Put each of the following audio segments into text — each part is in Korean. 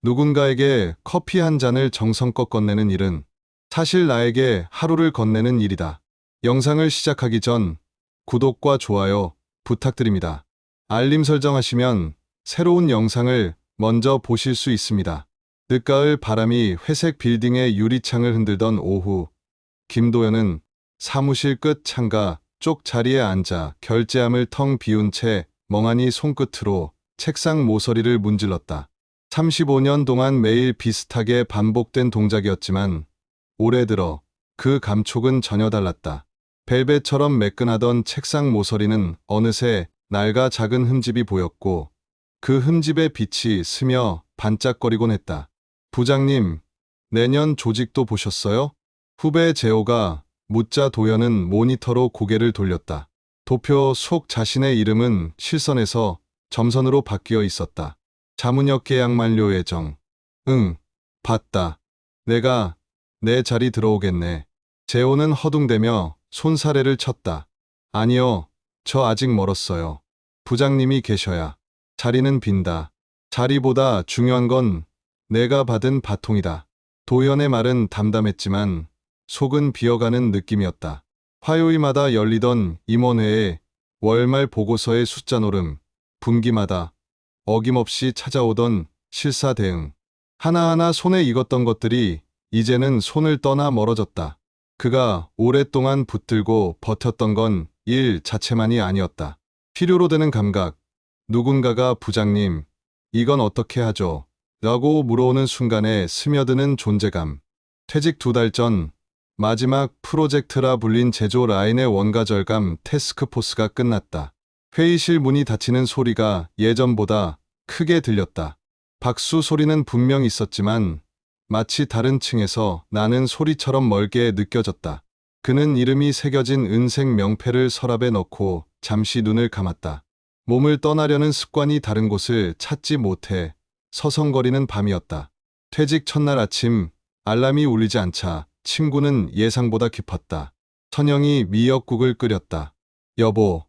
누군가에게 커피 한 잔을 정성껏 건네는 일은 사실 나에게 하루를 건네는 일이다. 영상을 시작하기 전 구독과 좋아요 부탁드립니다. 알림 설정하시면 새로운 영상을 먼저 보실 수 있습니다. 늦가을 바람이 회색 빌딩의 유리창을 흔들던 오후, 김도연은 사무실 끝 창가 쪽 자리에 앉아 결제함을 텅 비운 채 멍하니 손끝으로 책상 모서리를 문질렀다. 35년 동안 매일 비슷하게 반복된 동작이었지만 올해 들어 그 감촉은 전혀 달랐다. 벨벳처럼 매끈하던 책상 모서리는 어느새 낡아 작은 흠집이 보였고 그 흠집에 빛이 스며 반짝거리곤 했다. 부장님, 내년 조직도 보셨어요? 후배 재호가 묻자 도연은 모니터로 고개를 돌렸다. 도표 속 자신의 이름은 실선에서 점선으로 바뀌어 있었다. 자문역 계약 만료 예정. 응, 봤다. 내가 내 자리 들어오겠네. 재호는 허둥대며 손사래를 쳤다. 아니요, 저 아직 멀었어요. 부장님이 계셔야 자리는 빈다. 자리보다 중요한 건 내가 받은 바통이다. 도연의 말은 담담했지만 속은 비어가는 느낌이었다. 화요일마다 열리던 임원회에 월말 보고서의 숫자 노름, 분기마다 어김없이 찾아오던 실사 대응. 하나하나 손에 익었던 것들이 이제는 손을 떠나 멀어졌다. 그가 오랫동안 붙들고 버텼던 건 일 자체만이 아니었다. 필요로 드는 감각. 누군가가 부장님, 이건 어떻게 하죠? 라고 물어오는 순간에 스며드는 존재감. 퇴직 2달 전 마지막 프로젝트라 불린 제조 라인의 원가절감 태스크포스가 끝났다. 회의실 문이 닫히는 소리가 예전보다 크게 들렸다. 박수 소리는 분명 있었지만 마치 다른 층에서 나는 소리처럼 멀게 느껴졌다. 그는 이름이 새겨진 은색 명패를 서랍에 넣고 잠시 눈을 감았다. 몸을 떠나려는 습관이 다른 곳을 찾지 못해 서성거리는 밤이었다. 퇴직 첫날 아침 알람이 울리지 않자 침구는 예상보다 깊었다. 선영이 미역국을 끓였다. 여보,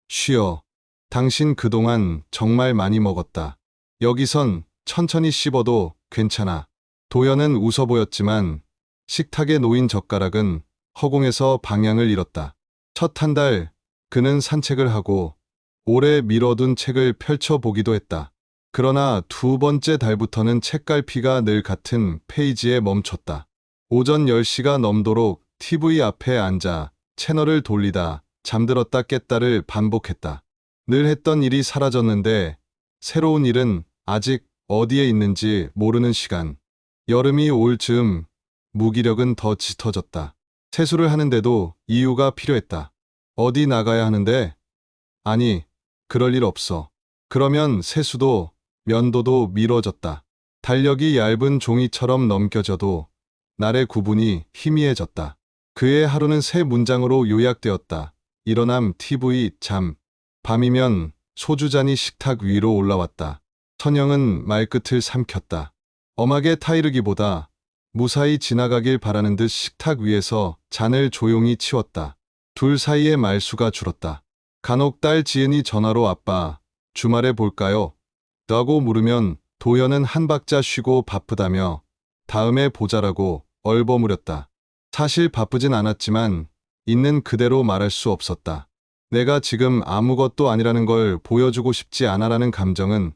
쉬어. 당신 그동안 정말 많이 먹었다. 여기선 천천히 씹어도 괜찮아. 도연은 웃어 보였지만 식탁에 놓인 젓가락은 허공에서 방향을 잃었다. 첫 한 달 그는 산책을 하고 오래 미뤄둔 책을 펼쳐보기도 했다. 그러나 2번째 달부터는 책갈피가 늘 같은 페이지에 멈췄다. 오전 10시가 넘도록 TV 앞에 앉아 채널을 돌리다 잠들었다 깼다를 반복했다. 늘 했던 일이 사라졌는데 새로운 일은 아직 어디에 있는지 모르는 시간. 여름이 올 즈음 무기력은 더 짙어졌다. 세수를 하는데도 이유가 필요했다. 어디 나가야 하는데? 아니, 그럴 일 없어. 그러면 세수도 면도도 미뤄졌다. 달력이 얇은 종이처럼 넘겨져도 날의 구분이 희미해졌다. 그의 하루는 세 문장으로 요약되었다. 일어남, TV, 잠. 밤이면 소주잔이 식탁 위로 올라왔다. 선영은 말끝을 삼켰다. 엄하게 타이르기보다 무사히 지나가길 바라는 듯 식탁 위에서 잔을 조용히 치웠다. 둘 사이의 말수가 줄었다. 간혹 딸 지은이 전화로 아빠, 주말에 볼까요? 라고 물으면 도연은 한 박자 쉬고 바쁘다며 다음에 보자라고 얼버무렸다. 사실 바쁘진 않았지만 있는 그대로 말할 수 없었다. 내가 지금 아무것도 아니라는 걸 보여주고 싶지 않아라는 감정은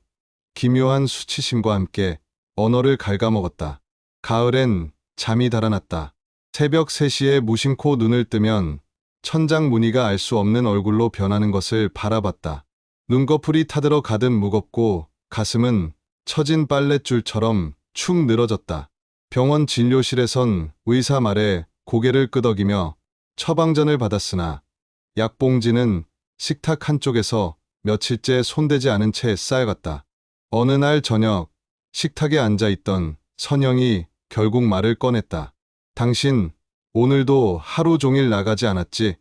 기묘한 수치심과 함께 언어를 갉아먹었다. 가을엔 잠이 달아났다. 새벽 3시에 무심코 눈을 뜨면 천장 무늬가 알 수 없는 얼굴로 변하는 것을 바라봤다. 눈꺼풀이 타들어 가듯 무겁고 가슴은 처진 빨랫줄처럼 축 늘어졌다. 병원 진료실에선 의사 말에 고개를 끄덕이며 처방전을 받았으나 약봉지는 식탁 한쪽에서 며칠째 손대지 않은 채 쌓여갔다. 어느 날 저녁 식탁에 앉아있던 선영이 결국 말을 꺼냈다. 당신 오늘도 하루 종일 나가지 않았지?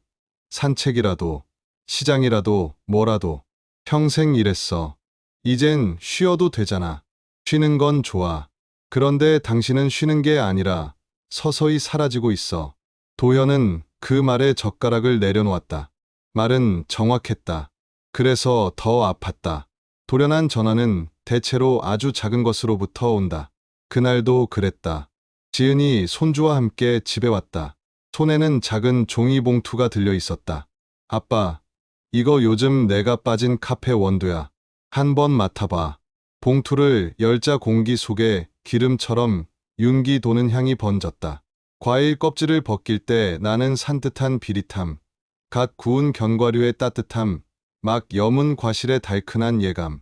산책이라도 시장이라도 뭐라도 평생 일했어. 이젠 쉬어도 되잖아. 쉬는 건 좋아. 그런데 당신은 쉬는 게 아니라 서서히 사라지고 있어. 도현은 그 말에 젓가락을 내려놓았다. 말은 정확했다. 그래서 더 아팠다. 돌연한 전화는 대체로 아주 작은 것으로부터 온다. 그날도 그랬다. 지은이 손주와 함께 집에 왔다. 손에는 작은 종이봉투가 들려 있었다. 아빠, 이거 요즘 내가 빠진 카페 원두야. 한번 맡아봐. 봉투를 열자 공기 속에 기름처럼 윤기 도는 향이 번졌다. 과일 껍질을 벗길 때 나는 산뜻한 비릿함, 갓 구운 견과류의 따뜻함, 막 여문 과실의 달큰한 예감.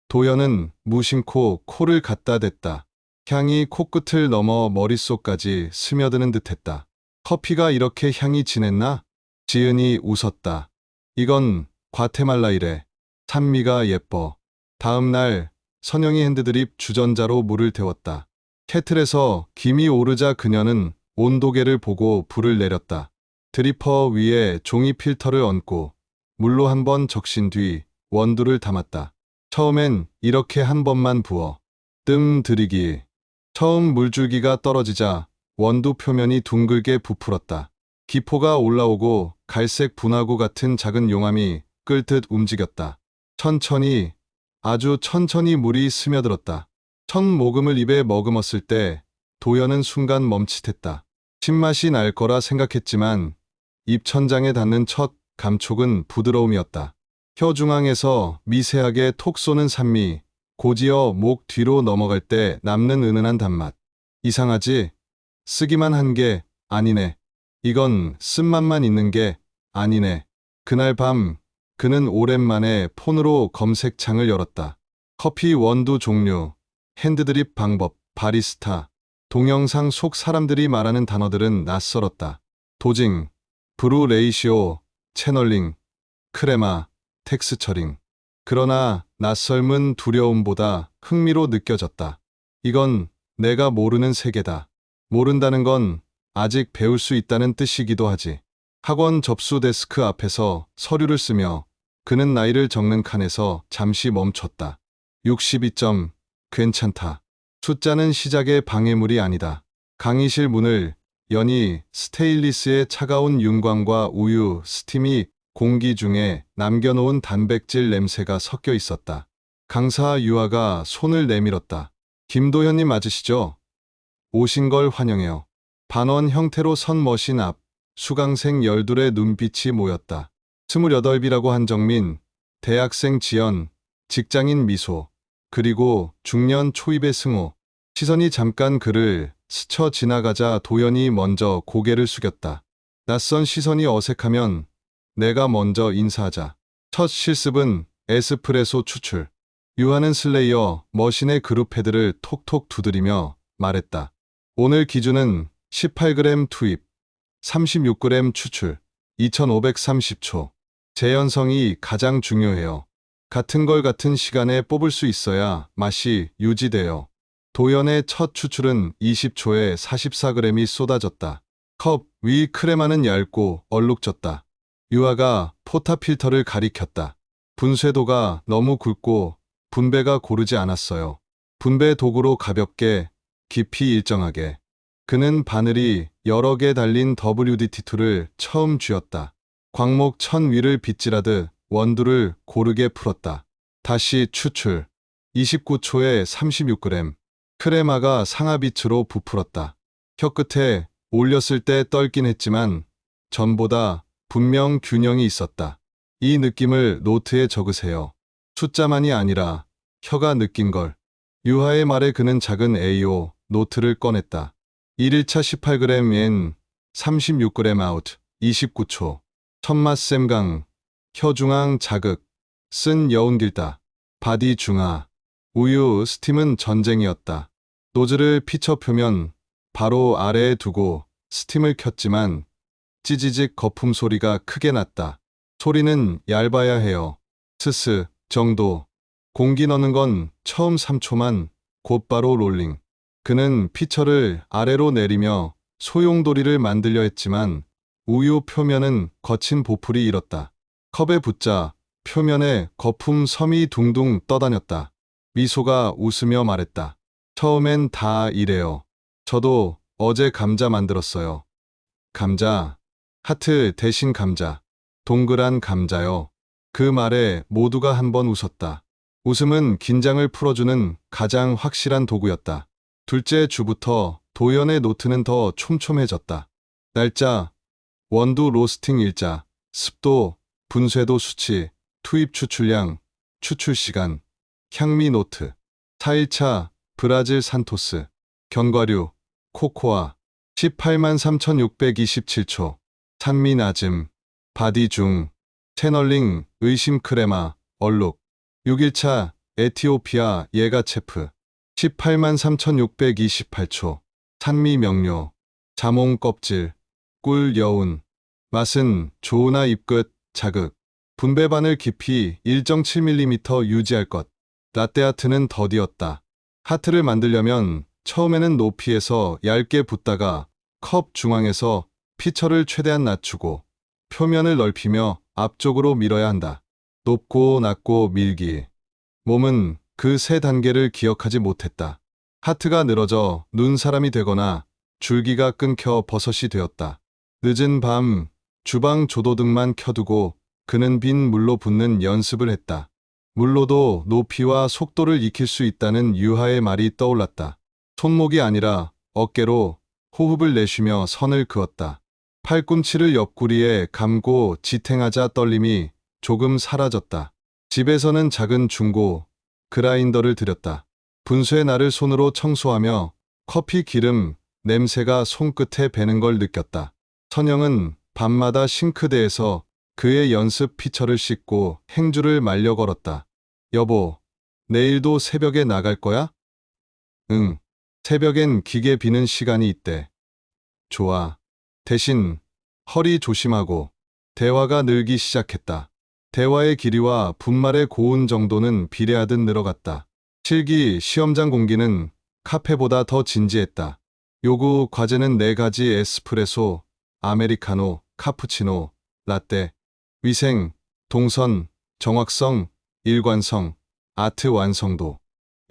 도연은 무심코 코를 갖다 댔다. 향이 코끝을 넘어 머릿속까지 스며드는 듯했다. 커피가 이렇게 향이 진했나? 지은이 웃었다. 이건 과테말라이래. 산미가 예뻐. 다음 날 선영이 핸드드립 주전자로 물을 데웠다. 케틀에서 김이 오르자 그녀는 온도계를 보고 불을 내렸다. 드리퍼 위에 종이 필터를 얹고 물로 한번 적신 뒤 원두를 담았다. 처음엔 이렇게 한 번만 부어. 뜸 들이기. 처음 물줄기가 떨어지자 원두 표면이 둥글게 부풀었다. 기포가 올라오고 갈색 분화구 같은 작은 용암이 끓듯 움직였다. 천천히, 아주 천천히 물이 스며들었다. 첫 모금을 입에 머금었을 때 도연은 순간 멈칫했다. 신맛이 날 거라 생각했지만 입천장에 닿는 첫 감촉은 부드러움이었다. 혀 중앙에서 미세하게 톡 쏘는 산미, 고지어 목 뒤로 넘어갈 때 남는 은은한 단맛. 이상하지? 쓰기만 한 게 아니네. 이건 쓴맛만 있는 게 아니네. 그날 밤 그는 오랜만에 폰으로 검색창을 열었다. 커피 원두 종류, 핸드드립 방법, 바리스타. 동영상 속 사람들이 말하는 단어들은 낯설었다. 도징, 브루 레이시오, 채널링, 크레마, 텍스처링. 그러나 낯설은 두려움보다 흥미로 느껴졌다. 이건 내가 모르는 세계다. 모른다는 건 아직 배울 수 있다는 뜻이기도 하지. 학원 접수 데스크 앞에서 서류를 쓰며 그는 나이를 적는 칸에서 잠시 멈췄다. 62점, 괜찮다. 숫자는 시작의 방해물이 아니다. 강의실 문을 여니 스테인리스의 차가운 윤광과 우유, 스팀이 공기 중에 남겨놓은 단백질 냄새가 섞여 있었다. 강사 유아가 손을 내밀었다. 김도현님 맞으시죠? 오신 걸 환영해요. 반원 형태로 선 머신 앞 수강생 12의 눈빛이 모였다. 28이라고 한정민, 대학생 지연, 직장인 미소, 그리고 중년 초입의 승호. 시선이 잠깐 그를 스쳐 지나가자 도연이 먼저 고개를 숙였다. 낯선 시선이 어색하면 내가 먼저 인사하자. 첫 실습은 에스프레소 추출. 유하는 슬레이어 머신의 그룹 헤드를 톡톡 두드리며 말했다. 오늘 기준은 18g 투입, 36g 추출, 2530초. 재현성이 가장 중요해요. 같은 걸 같은 시간에 뽑을 수 있어야 맛이 유지돼요. 도연의 첫 추출은 20초에 44g이 쏟아졌다. 컵 위 크레마는 얇고 얼룩졌다. 유아가 포타 필터를 가리켰다. 분쇄도가 너무 굵고 분배가 고르지 않았어요. 분배 도구로 가볍게, 깊이 일정하게. 그는 바늘이 여러 개 달린 WDT2를 처음 쥐었다. 광목 천 위를 빗질하듯 원두를 고르게 풀었다. 다시 추출. 29초에 36g. 크레마가 상하빛으로 부풀었다. 혀끝에 올렸을 때 떨긴 했지만 전보다 분명 균형이 있었다. 이 느낌을 노트에 적으세요. 숫자만이 아니라 혀가 느낀 걸. 유하의 말에 그는 작은 A5 노트를 꺼냈다. 1일차 18g 엔, 36g 아웃, 29초. 첫맛 샘강, 혀 중앙 자극, 쓴 여운 길다. 바디 중하, 우유 스팀은 전쟁이었다. 노즐을 피처 표면 바로 아래에 두고 스팀을 켰지만 찌지직 거품 소리가 크게 났다. 소리는 얇아야 해요. 스스 정도. 공기 넣는 건 처음 3초만 곧바로 롤링. 그는 피처를 아래로 내리며 소용돌이를 만들려 했지만 우유 표면은 거친 보풀이 일었다. 컵에 붙자 표면에 거품 섬이 둥둥 떠다녔다. 미소가 웃으며 말했다. 처음엔 다 이래요. 저도 어제 감자 만들었어요. 감자. 하트 대신 감자. 동그란 감자요. 그 말에 모두가 한번 웃었다. 웃음은 긴장을 풀어주는 가장 확실한 도구였다. 둘째 주부터 도연의 노트는 더 촘촘해졌다. 날짜, 원두 로스팅 일자, 습도, 분쇄도 수치, 투입 추출량, 추출 시간, 향미 노트, 4일차 브라질 산토스, 견과류, 코코아, 183,627초, 산미 낮음, 바디 중, 채널링, 의심 크레마, 얼룩, 6일차 에티오피아 예가체프, 183,628초, 산미 명료, 자몽 껍질, 꿀 여운, 맛은 조우나 잎끝, 자극, 분배반을 깊이 1.7mm 유지할 것. 라떼아트는 더디었다. 하트를 만들려면 처음에는 높이에서 얇게 붓다가 컵 중앙에서 피처를 최대한 낮추고 표면을 넓히며 앞쪽으로 밀어야 한다. 높고 낮고 밀기. 몸은 그 세 단계를 기억하지 못했다. 하트가 늘어져 눈사람이 되거나 줄기가 끊겨 버섯이 되었다. 늦은 밤 주방 조도등만 켜두고 그는 빈 물로 붓는 연습을 했다. 물로도 높이와 속도를 익힐 수 있다는 유하의 말이 떠올랐다. 손목이 아니라 어깨로 호흡을 내쉬며 선을 그었다. 팔꿈치를 옆구리에 감고 지탱하자 떨림이 조금 사라졌다. 집에서는 작은 중고 그라인더를 들였다. 분수의 날을 손으로 청소하며 커피 기름 냄새가 손끝에 배는 걸 느꼈다. 선영은 밤마다 싱크대에서 그의 연습 피처를 씻고 행주를 말려 걸었다. 여보, 내일도 새벽에 나갈 거야? 응. 새벽엔 기계 비는 시간이 있대. 좋아. 대신 허리 조심하고. 대화가 늘기 시작했다. 대화의 길이와 분말의 고운 정도는 비례하듯 늘어갔다. 실기 시험장 공기는 카페보다 더 진지했다. 요구 과제는 4가지 에스프레소, 아메리카노, 카푸치노, 라떼, 위생, 동선, 정확성, 일관성, 아트 완성도.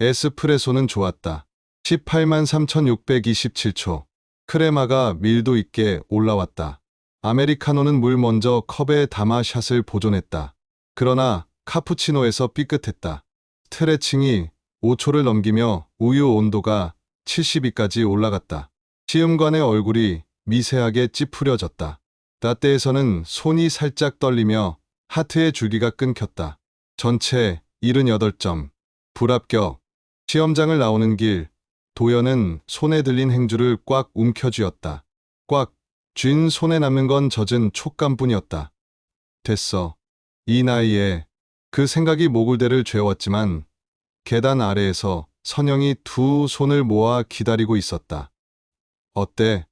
에스프레소는 좋았다. 183,627초. 크레마가 밀도 있게 올라왔다. 아메리카노는 물 먼저 컵에 담아 샷을 보존했다. 그러나 카푸치노에서 삐끗했다. 스트레칭이 5초를 넘기며 우유 온도가 72까지 올라갔다. 시음관의 얼굴이 미세하게 찌푸려졌다. 라떼에서는 손이 살짝 떨리며 하트의 줄기가 끊겼다. 전체 78점. 불합격. 시험장을 나오는 길, 도연은 손에 들린 행주를 꽉 움켜쥐었다. 꽉 쥔 손에 남는 건 젖은 촉감뿐이었다. 됐어. 이 나이에. 그 생각이 모굴대를 죄웠지만 계단 아래에서 선영이 두 손을 모아 기다리고 있었다. 어때?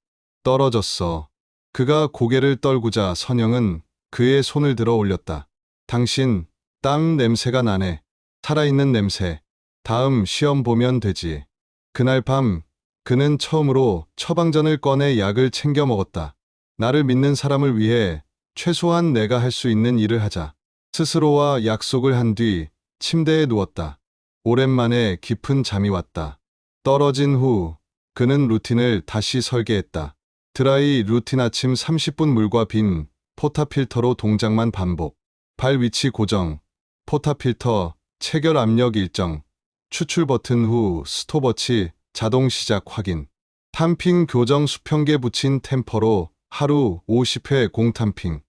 떨어졌어. 그가 고개를 떨구자 선영은 그의 손을 들어 올렸다. 당신, 땀 냄새가 나네. 살아있는 냄새. 다음 시험 보면 되지. 그날 밤 그는 처음으로 처방전을 꺼내 약을 챙겨 먹었다. 나를 믿는 사람을 위해 최소한 내가 할 수 있는 일을 하자. 스스로와 약속을 한 뒤 침대에 누웠다. 오랜만에 깊은 잠이 왔다. 떨어진 후 그는 루틴을 다시 설계했다. 드라이 루틴 아침 30분 물과 빈 포타필터로 동작만 반복. 발 위치 고정. 포타필터 체결 압력 일정. 추출 버튼 후 스톱워치 자동 시작 확인. 탐핑 교정 수평계 붙인 템퍼로 하루 50회 공탐핑.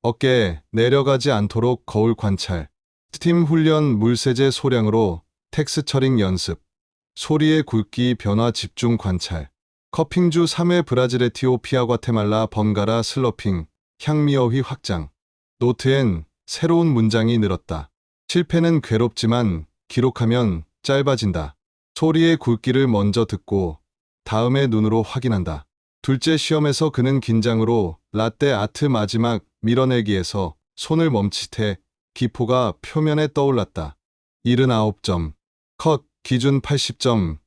어깨 내려가지 않도록 거울 관찰. 스팀 훈련 물세제 소량으로 텍스처링 연습. 소리의 굵기 변화 집중 관찰. 커핑주 3회 브라질 에티오피아 과테말라 번가라 슬러핑. 향미어휘 확장. 노트엔 새로운 문장이 늘었다. 실패는 괴롭지만 기록하면 짧아진다. 소리의 굵기를 먼저 듣고 다음에 눈으로 확인한다. 둘째 시험에서 그는 긴장으로 라떼 아트 마지막 밀어내기에서 손을 멈칫해 기포가 표면에 떠올랐다. 79점. 컷 기준 80점.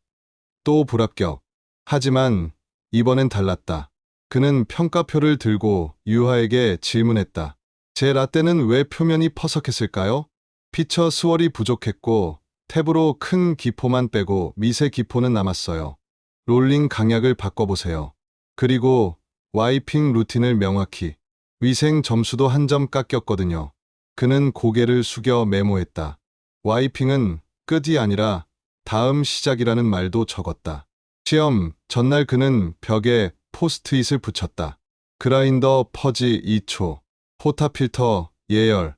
또 불합격. 하지만 이번엔 달랐다. 그는 평가표를 들고 유하에게 질문했다. 제 라떼는 왜 표면이 퍼석했을까요? 피처 스월이 부족했고 탭으로 큰 기포만 빼고 미세 기포는 남았어요. 롤링 강약을 바꿔보세요. 그리고 와이핑 루틴을 명확히. 위생 점수도 한 점 깎였거든요. 그는 고개를 숙여 메모했다. 와이핑은 끝이 아니라 다음 시작이라는 말도 적었다. 시험 전날 그는 벽에 포스트잇을 붙였다. 그라인더 퍼지 2초, 포타 필터 예열,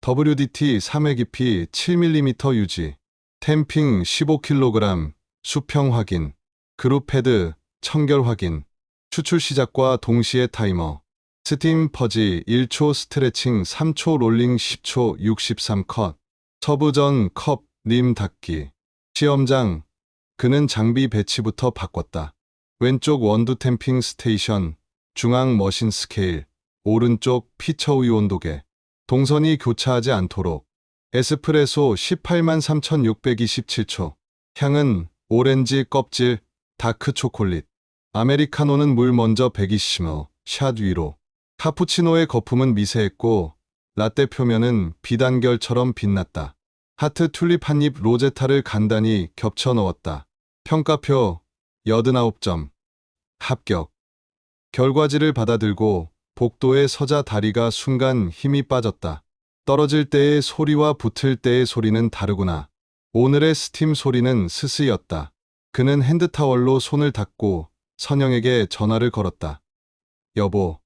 WDT 3회 깊이 7mm 유지, 템핑 15kg, 수평 확인, 그룹 헤드 청결 확인, 추출 시작과 동시에 타이머, 스팀 퍼지 1초, 스트레칭 3초, 롤링 10초, 63컷, 서브 전 컵, 림 닫기. 시험장, 그는 장비 배치부터 바꿨다. 왼쪽 원두 템핑 스테이션, 중앙 머신 스케일, 오른쪽 피처 우유 온도계, 동선이 교차하지 않도록. 에스프레소 183,627초, 향은 오렌지 껍질, 다크 초콜릿. 아메리카노는 물 먼저 120ml, 샷 위로. 카푸치노의 거품은 미세했고 라떼 표면은 비단결처럼 빛났다. 하트 튤립 한입 로제타를 간단히 겹쳐 넣었다. 평가표 89점. 합격. 결과지를 받아들고 복도에 서자 다리가 순간 힘이 빠졌다. 떨어질 때의 소리와 붙을 때의 소리는 다르구나. 오늘의 스팀 소리는 스스였다. 그는 핸드타월로 손을 닦고 선영에게 전화를 걸었다. 여보.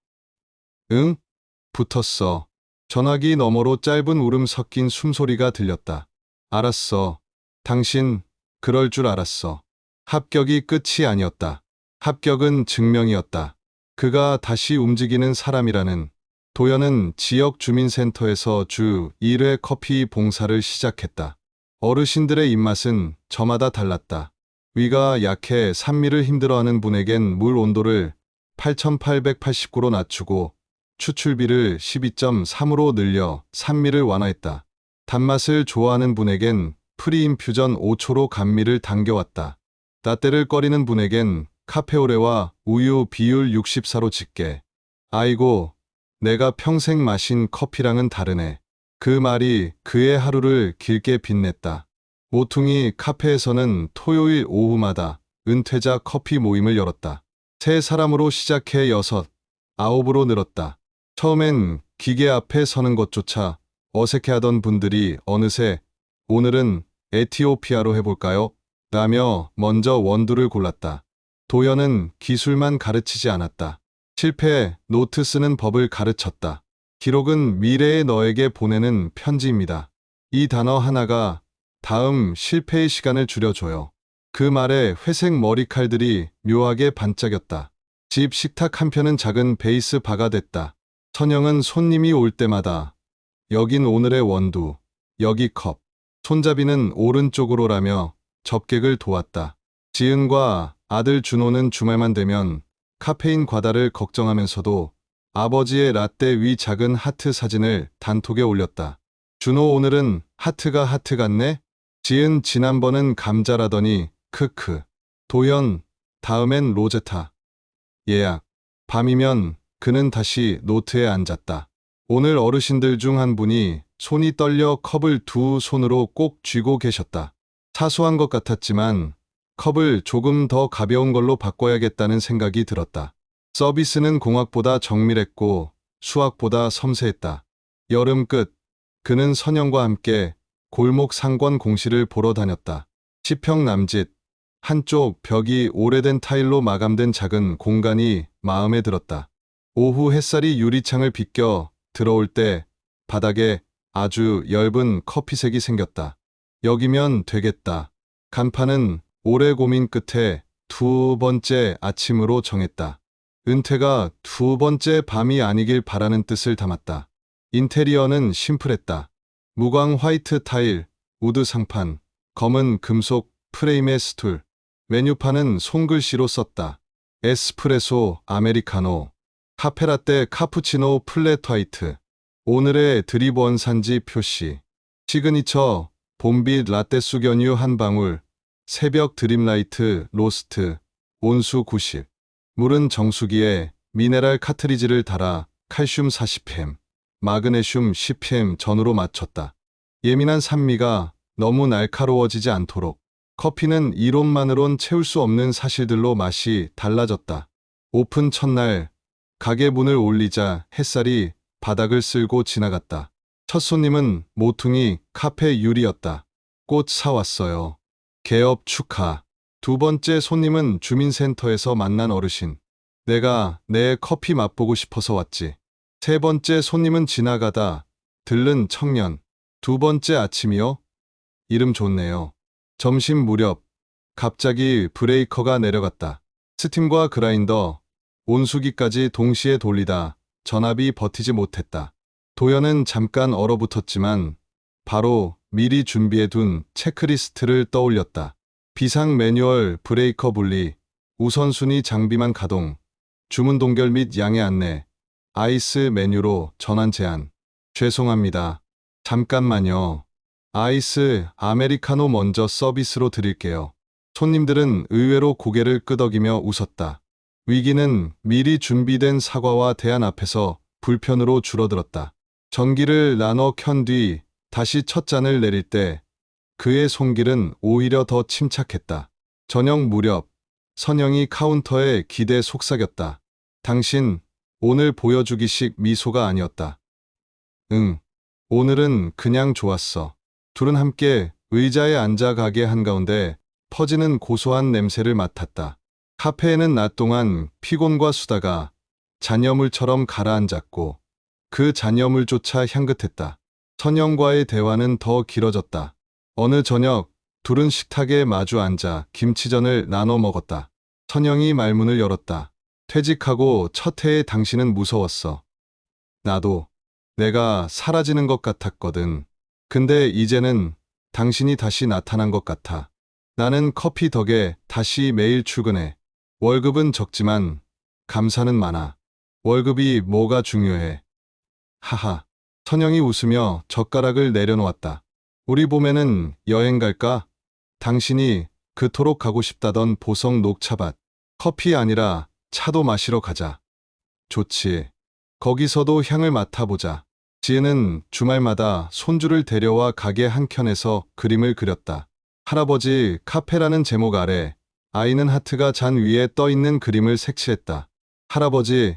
응? 붙었어. 전화기 너머로 짧은 울음 섞인 숨소리가 들렸다. 알았어. 당신 그럴 줄 알았어. 합격이 끝이 아니었다. 합격은 증명이었다. 그가 다시 움직이는 사람이라는. 도연은 지역 주민센터에서 주 1회 커피 봉사를 시작했다. 어르신들의 입맛은 저마다 달랐다. 위가 약해 산미를 힘들어하는 분에겐 물 온도를 8,889로 낮추고 추출비를 12.3으로 늘려 산미를 완화했다. 단맛을 좋아하는 분에겐 프리인퓨전 5초로 감미를 당겨왔다. 라떼를 꺼리는 분에겐 카페오레와 우유 비율 64로 집게. 아이고, 내가 평생 마신 커피랑은 다르네. 그 말이 그의 하루를 길게 빛냈다. 모퉁이 카페에서는 토요일 오후마다 은퇴자 커피 모임을 열었다. 세 사람으로 시작해 6, 9으로 늘었다. 처음엔 기계 앞에 서는 것조차 어색해하던 분들이 어느새 오늘은 에티오피아로 해볼까요? 라며 먼저 원두를 골랐다. 도연은 기술만 가르치지 않았다. 실패, 노트 쓰는 법을 가르쳤다. 기록은 미래의 너에게 보내는 편지입니다. 이 단어 하나가 다음 실패의 시간을 줄여줘요. 그 말에 회색 머리칼들이 묘하게 반짝였다. 집 식탁 한편은 작은 베이스 바가 됐다. 선영은 손님이 올 때마다 여긴 오늘의 원두, 여기 컵. 손잡이는 오른쪽으로라며 접객을 도왔다. 지은과 아들 준호는 주말만 되면 카페인 과다를 걱정하면서도 아버지의 라떼 위 작은 하트 사진을 단톡에 올렸다. 준호 오늘은 하트가 하트 같네? 지은 지난번은 감자라더니 크크. 도연 다음엔 로제타. 예약. 밤이면 그는 다시 노트에 앉았다. 오늘 어르신들 중 한 분이 손이 떨려 컵을 두 손으로 꼭 쥐고 계셨다. 사소한 것 같았지만 컵을 조금 더 가벼운 걸로 바꿔야겠다는 생각이 들었다. 서비스는 공학보다 정밀했고 수학보다 섬세했다. 여름 끝, 그는 선영과 함께 골목 상권 공시를 보러 다녔다. 10평 남짓, 한쪽 벽이 오래된 타일로 마감된 작은 공간이 마음에 들었다. 오후 햇살이 유리창을 비껴 들어올 때 바닥에 아주 엷은 커피색이 생겼다. 여기면 되겠다. 간판은 오래 고민 끝에 두 번째 아침으로 정했다. 은퇴가 두 번째 밤이 아니길 바라는 뜻을 담았다. 인테리어는 심플했다. 무광 화이트 타일, 우드 상판, 검은 금속 프레임의 스툴. 메뉴판은 손글씨로 썼다. 에스프레소, 아메리카노, 카페라떼, 카푸치노, 플랫 화이트. 오늘의 드립 원산지 표시. 시그니처, 봄빛 라떼 쑥연유 한 방울, 새벽 드림라이트, 로스트, 온수 90. 물은 정수기에 미네랄 카트리지를 달아 칼슘 40펜, 마그네슘 10펜 전으로 맞췄다. 예민한 산미가 너무 날카로워지지 않도록. 커피는 이론만으론 채울 수 없는 사실들로 맛이 달라졌다. 오픈 첫날 가게 문을 올리자 햇살이 바닥을 쓸고 지나갔다. 첫 손님은 모퉁이 카페 유리였다. 꽃 사왔어요. 개업 축하. 두 번째 손님은 주민센터에서 만난 어르신. 내가 내 커피 맛보고 싶어서 왔지. 세 번째 손님은 지나가다 들른 청년. 두 번째 아침이요? 이름 좋네요. 점심 무렵 갑자기 브레이커가 내려갔다. 스팀과 그라인더, 온수기까지 동시에 돌리다 전압이 버티지 못했다. 도연은 잠깐 얼어붙었지만 바로 미리 준비해둔 체크리스트를 떠올렸다. 비상 매뉴얼, 브레이커 분리, 우선순위 장비만 가동, 주문 동결 및 양해 안내, 아이스 메뉴로 전환 제한. 죄송합니다. 잠깐만요. 아이스 아메리카노 먼저 서비스로 드릴게요. 손님들은 의외로 고개를 끄덕이며 웃었다. 위기는 미리 준비된 사과와 대안 앞에서 불편으로 줄어들었다. 전기를 나눠 켠 뒤 다시 첫 잔을 내릴 때 그의 손길은 오히려 더 침착했다. 저녁 무렵 선영이 카운터에 기대 속삭였다. 당신 오늘 보여주기식 미소가 아니었다. 응, 오늘은 그냥 좋았어. 둘은 함께 의자에 앉아 가게 한가운데 퍼지는 고소한 냄새를 맡았다. 카페에는 낮 동안 피곤과 수다가 잔여물처럼 가라앉았고 그 잔여물조차 향긋했다. 선영과의 대화는 더 길어졌다. 어느 저녁 둘은 식탁에 마주 앉아 김치전을 나눠 먹었다. 선영이 말문을 열었다. 퇴직하고 첫 해에 당신은 무서웠어. 나도. 내가 사라지는 것 같았거든. 근데 이제는 당신이 다시 나타난 것 같아. 나는 커피 덕에 다시 매일 출근해. 월급은 적지만 감사는 많아. 월급이 뭐가 중요해. 하하. 선영이 웃으며 젓가락을 내려놓았다. 우리 봄에는 여행 갈까? 당신이 그토록 가고 싶다던 보성 녹차밭. 커피 아니라 차도 마시러 가자. 좋지. 거기서도 향을 맡아보자. 지혜는 주말마다 손주를 데려와 가게 한켠에서 그림을 그렸다. 할아버지 카페라는 제목 아래 아이는 하트가 잔 위에 떠있는 그림을 색칠했다. 할아버지,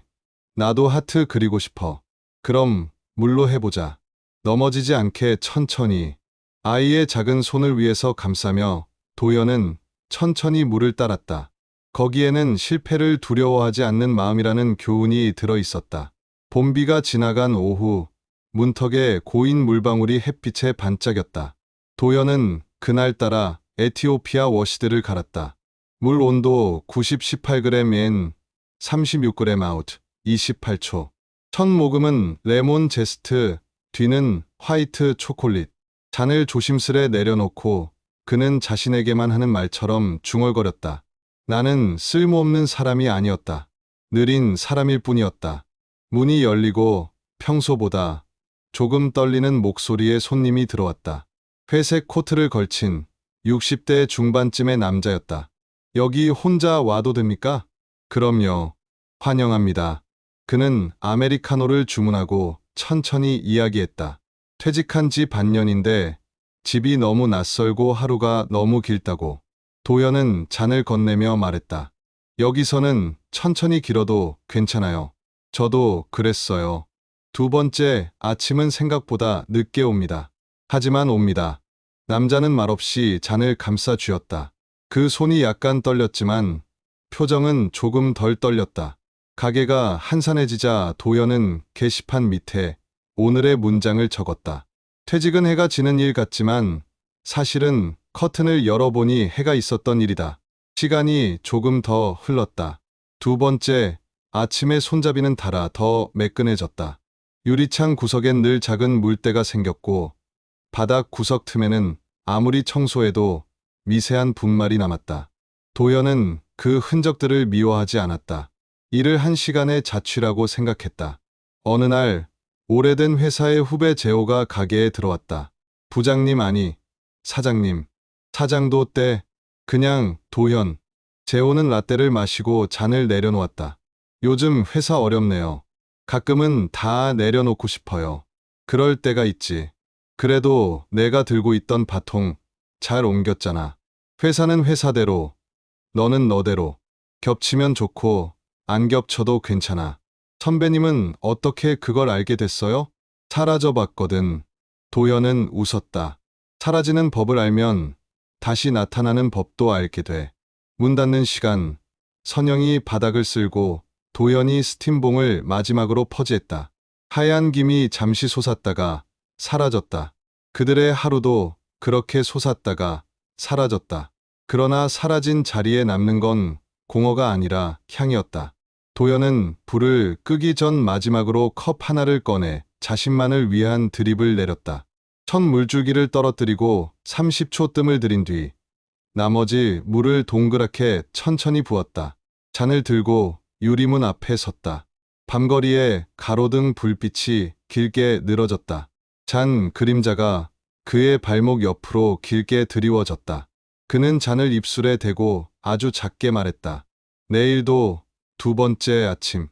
나도 하트 그리고 싶어. 그럼 물로 해보자. 넘어지지 않게 천천히. 아이의 작은 손을 위에서 감싸며 도연은 천천히 물을 따랐다. 거기에는 실패를 두려워하지 않는 마음이라는 교훈이 들어있었다. 봄비가 지나간 오후, 문턱에 고인 물방울이 햇빛에 반짝였다. 도연은 그날따라 에티오피아 워시드를 갈았다. 물 온도 90-18g엔 36g 아웃 28초. 첫 모금은 레몬 제스트, 뒤는 화이트 초콜릿. 잔을 조심스레 내려놓고 그는 자신에게만 하는 말처럼 중얼거렸다. 나는 쓸모없는 사람이 아니었다. 느린 사람일 뿐이었다. 문이 열리고 평소보다 조금 떨리는 목소리의 손님이 들어왔다. 회색 코트를 걸친 60대 중반쯤의 남자였다. 여기 혼자 와도 됩니까? 그럼요. 환영합니다. 그는 아메리카노를 주문하고 천천히 이야기했다. 퇴직한 지 반년인데 집이 너무 낯설고 하루가 너무 길다고. 도연은 잔을 건네며 말했다. 여기서는 천천히 길어도 괜찮아요. 저도 그랬어요. 두 번째 아침은 생각보다 늦게 옵니다. 하지만 옵니다. 남자는 말없이 잔을 감싸 쥐었다. 그 손이 약간 떨렸지만 표정은 조금 덜 떨렸다. 가게가 한산해지자 도연은 게시판 밑에 오늘의 문장을 적었다. 퇴직은 해가 지는 일 같지만 사실은 커튼을 열어보니 해가 있었던 일이다. 시간이 조금 더 흘렀다. 두 번째 아침의 손잡이는 닳아 더 매끈해졌다. 유리창 구석엔 늘 작은 물때가 생겼고 바닥 구석 틈에는 아무리 청소해도 미세한 분말이 남았다. 도연은 그 흔적들을 미워하지 않았다. 일을 한 시간의 자취라고 생각했다. 어느 날 오래된 회사의 후배 재호가 가게에 들어왔다. 부장님 아니, 사장님. 사장도 때 그냥 도연. 재호는 라떼를 마시고 잔을 내려놓았다. 요즘 회사 어렵네요. 가끔은 다 내려놓고 싶어요. 그럴 때가 있지. 그래도 내가 들고 있던 바통 잘 옮겼잖아. 회사는 회사대로, 너는 너대로. 겹치면 좋고 안 겹쳐도 괜찮아. 선배님은 어떻게 그걸 알게 됐어요? 사라져 봤거든. 도연은 웃었다. 사라지는 법을 알면 다시 나타나는 법도 알게 돼. 문 닫는 시간, 선영이 바닥을 쓸고 도연이 스팀봉을 마지막으로 퍼지했다. 하얀 김이 잠시 솟았다가 사라졌다. 그들의 하루도 그렇게 솟았다가 사라졌다. 그러나 사라진 자리에 남는 건 공허가 아니라 향이었다. 도연은 불을 끄기 전 마지막으로 컵 하나를 꺼내 자신만을 위한 드립을 내렸다. 첫 물줄기를 떨어뜨리고 30초 뜸을 들인 뒤 나머지 물을 동그랗게 천천히 부었다. 잔을 들고 유리문 앞에 섰다. 밤거리에 가로등 불빛이 길게 늘어졌다. 잔 그림자가 그의 발목 옆으로 길게 드리워졌다. 그는 잔을 입술에 대고 아주 작게 말했다. 내일도 두 번째 아침.